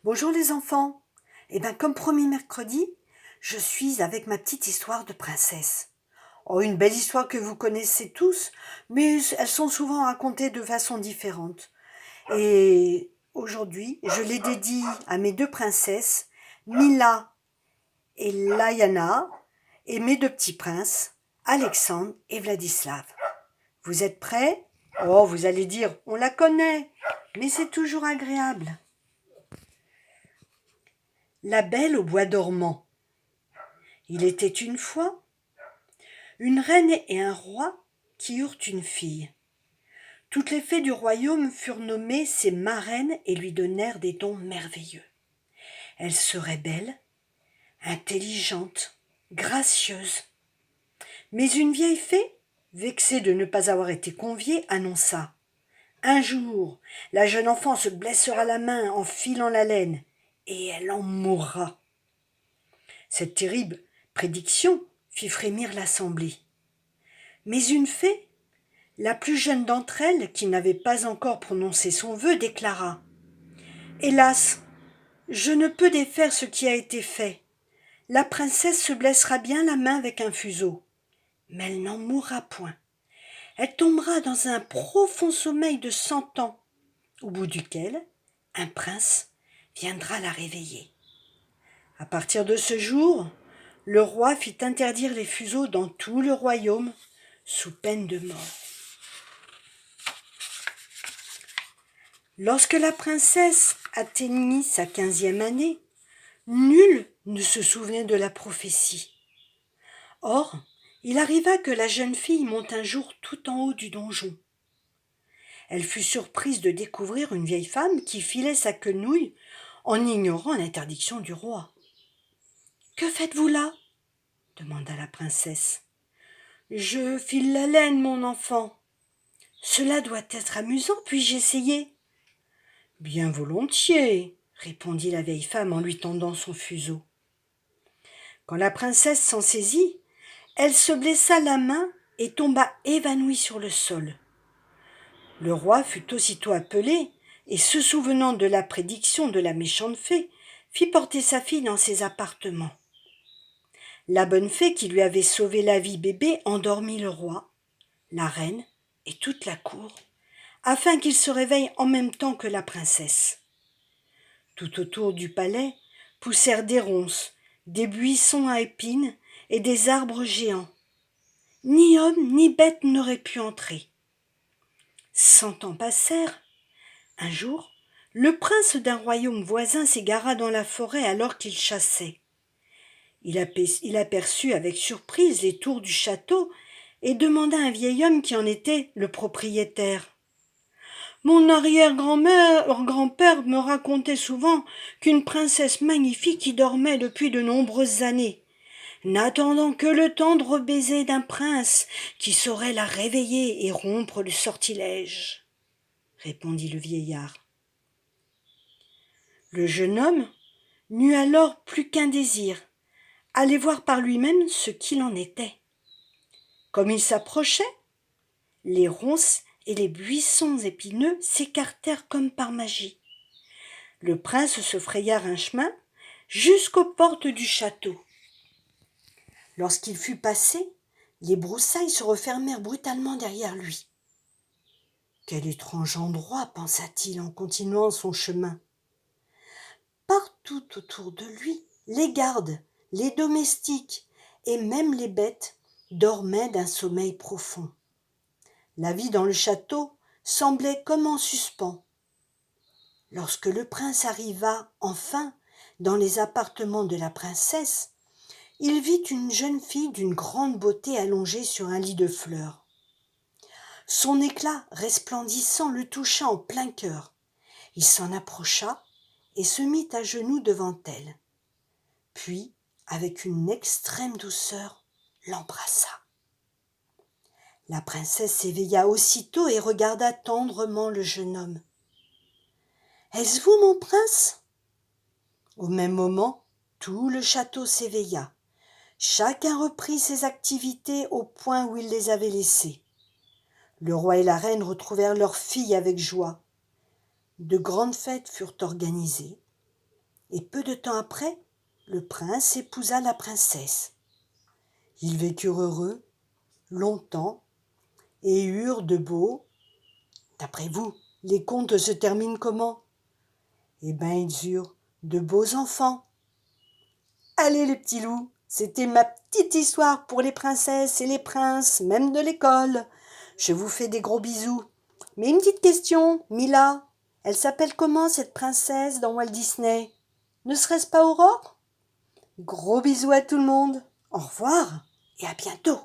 Bonjour les enfants. Comme promis mercredi, je suis avec ma petite histoire de princesse. Oh, une belle histoire que vous connaissez tous, mais elles sont souvent racontées de façon différente. Et aujourd'hui, je les dédie à mes deux princesses, Mila et Layana, et mes deux petits princes, Alexandre et Vladislav. Vous êtes prêts? Oh, vous allez dire, on la connaît, mais c'est toujours agréable. La Belle au bois dormant. Il était une fois une reine et un roi qui eurent une fille. Toutes les fées du royaume furent nommées ses marraines et lui donnèrent des dons merveilleux. Elle serait belle, intelligente, gracieuse. Mais une vieille fée, vexée de ne pas avoir été conviée, annonça: un jour, la jeune enfant se blessera la main en filant la laine, et elle en mourra. Cette terrible prédiction fit frémir l'assemblée. Mais une fée, la plus jeune d'entre elles, qui n'avait pas encore prononcé son vœu, déclara: hélas, je ne peux défaire ce qui a été fait. La princesse se blessera bien la main avec un fuseau, mais elle n'en mourra point. Elle tombera dans un profond sommeil de 100 ans, au bout duquel un prince viendra la réveiller. À partir de ce jour, le roi fit interdire les fuseaux dans tout le royaume, sous peine de mort. Lorsque la princesse atteignit sa 15e année, nul ne se souvenait de la prophétie. Or, il arriva que la jeune fille monte un jour tout en haut du donjon. Elle fut surprise de découvrir une vieille femme qui filait sa quenouille en ignorant l'interdiction du roi. « Que faites-vous là ?» demanda la princesse. « Je file la laine, mon enfant. »« Cela doit être amusant, puis-je essayer ?»« Bien volontiers, » répondit la vieille femme en lui tendant son fuseau. Quand la princesse s'en saisit, elle se blessa la main et tomba évanouie sur le sol. Le roi fut aussitôt appelé et, se souvenant de la prédiction de la méchante fée, fit porter sa fille dans ses appartements. La bonne fée qui lui avait sauvé la vie bébé endormit le roi, la reine et toute la cour, afin qu'ils se réveillent en même temps que la princesse. Tout autour du palais poussèrent des ronces, des buissons à épines et des arbres géants. Ni homme ni bête n'auraient pu entrer. 100 ans passèrent. Un jour, le prince d'un royaume voisin s'égara dans la forêt alors qu'il chassait. Il aperçut avec surprise les tours du château et demanda à un vieil homme qui en était le propriétaire. « Mon arrière-grand-père me racontait souvent qu'une princesse magnifique y dormait depuis de nombreuses années, n'attendant que le tendre baiser d'un prince qui saurait la réveiller et rompre le sortilège, » répondit le vieillard. Le jeune homme n'eut alors plus qu'un désir, aller voir par lui-même ce qu'il en était. Comme il s'approchait, les ronces et les buissons épineux s'écartèrent comme par magie. Le prince se fraya un chemin jusqu'aux portes du château. Lorsqu'il fut passé, les broussailles se refermèrent brutalement derrière lui. « Quel étrange endroit !» pensa-t-il en continuant son chemin. Partout autour de lui, les gardes, les domestiques et même les bêtes dormaient d'un sommeil profond. La vie dans le château semblait comme en suspens. Lorsque le prince arriva enfin dans les appartements de la princesse, il vit une jeune fille d'une grande beauté allongée sur un lit de fleurs. Son éclat resplendissant le toucha en plein cœur. Il s'en approcha et se mit à genoux devant elle. Puis, avec une extrême douceur, l'embrassa. La princesse s'éveilla aussitôt et regarda tendrement le jeune homme. « Est-ce vous, mon prince ?» Au même moment, tout le château s'éveilla. Chacun reprit ses activités au point où il les avait laissées. Le roi et la reine retrouvèrent leur fille avec joie. De grandes fêtes furent organisées. Et peu de temps après, le prince épousa la princesse. Ils vécurent heureux, longtemps, et eurent de beaux. D'après vous, les contes se terminent comment? Eh bien, ils eurent de beaux enfants. Allez les petits loups, c'était ma petite histoire pour les princesses et les princes, même de l'école. Je vous fais des gros bisous. Mais une petite question, Mila, elle s'appelle comment cette princesse dans Walt Disney? Ne serait-ce pas Aurore? Gros bisous à tout le monde. Au revoir et à bientôt.